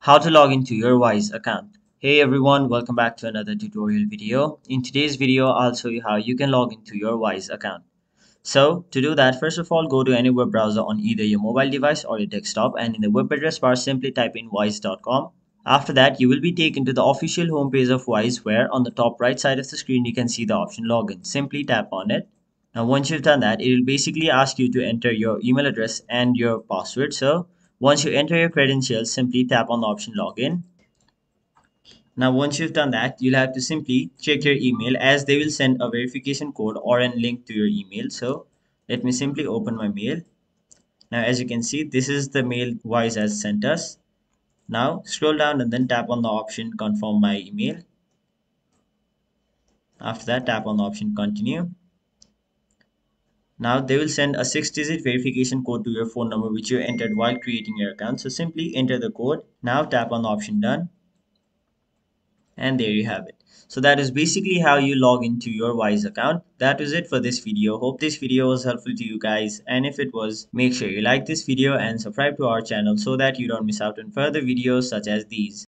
How to log into your Wise account. Hey everyone, welcome back to another tutorial video. In today's video, I'll show you how you can log into your Wise account. So to do that, first of all, go to any web browser on either your mobile device or your desktop, and in the web address bar, simply type in wise.com. After that, you will be taken to the official homepage of Wise, where on the top right side of the screen, you can see the option login. Simply tap on it. Now, once you've done that, it will basically ask you to enter your email address and your password. So once you enter your credentials, simply tap on the option login. Now, once you've done that, you'll have to simply check your email, as they will send a verification code or a link to your email. So let me simply open my mail. Now, as you can see, this is the mail Wise has sent us. Now scroll down and then tap on the option confirm my email. After that, tap on the option continue. Now they will send a 6-digit verification code to your phone number which you entered while creating your account. So simply enter the code. Now tap on the option done. And there you have it. So that is basically how you log into your Wise account. That was it for this video. Hope this video was helpful to you guys, and if it was, make sure you like this video and subscribe to our channel so that you don't miss out on further videos such as these.